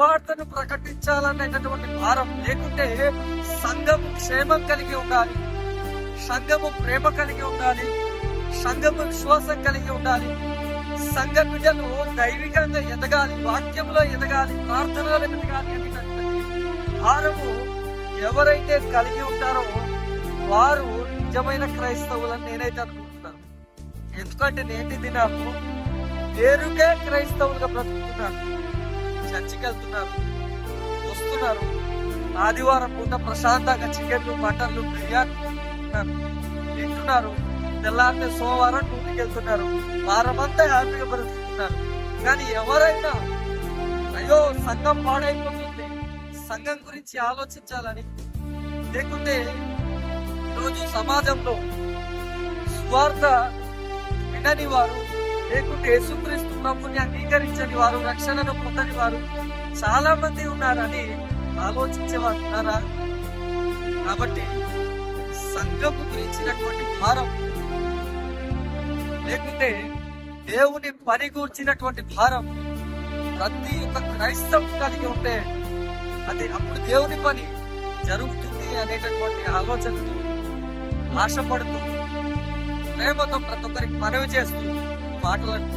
సువార్తను ప్రకటించాలనేటటువంటి భారం, లేకుంటే సంఘము క్షేమం కలిగి ఉండాలి, సంఘము ప్రేమ కలిగి ఉండాలి, సంఘము విశ్వాసం కలిగి ఉండాలి, సంఘ బిడ్డలు దైవికంగా ఎదగాలి, వాక్యంలో ఎదగాలి, ప్రార్థనలో ఎదగాలి అనేటటువంటి భారము ఎవరైతే కలిగి ఉంటారో వారు నిజమైన క్రైస్తవులని నేనైతే అనుకుంటున్నాను. ఎందుకంటే నేటి దినాలు పేరుకే క్రైస్తవులుగా బ్రతుకుతున్నారు. చర్చికి వెళ్తున్నారు, వస్తున్నారు, ఆదివారం పూట ప్రశాంతంగా చికెన్లు, మటన్లు, బిర్యానీ తింటున్నారు, తెల్లారితే సోమవారం డ్యూటీకి వెళ్తున్నారు, వారమంతా హ్యాపీగా బ్రతుకుతున్నారు. కానీ ఎవరైనా అయ్యో సంఘం పాడైపోతుంది, సంఘం గురించి ఆలోచించాలని, లేకుంటే రోజు సమాజంలో స్వార్థ వినని వారు, లేకుంటే యేసుక్రీస్తు ప్రభుని అంగీకరించని వారు, రక్షణను పొందని వారు చాలా మంది ఉన్నారని ఆలోచించేవారు ఉన్నారా? కాబట్టి సంఘము గురించినటువంటి భారం, లేకుంటే దేవుని పని కూర్చినటువంటి భారం ప్రతి ఒక్క క్రైస్తవం కలిగి ఉంటే అది అప్పుడు దేవుని పని జరుగుతుంది అనేటటువంటి ఆలోచనతో, ఆశపడుతూ, ప్రేమతో ప్రతి ఒక్కరికి మనవి చేస్తూ మాటలను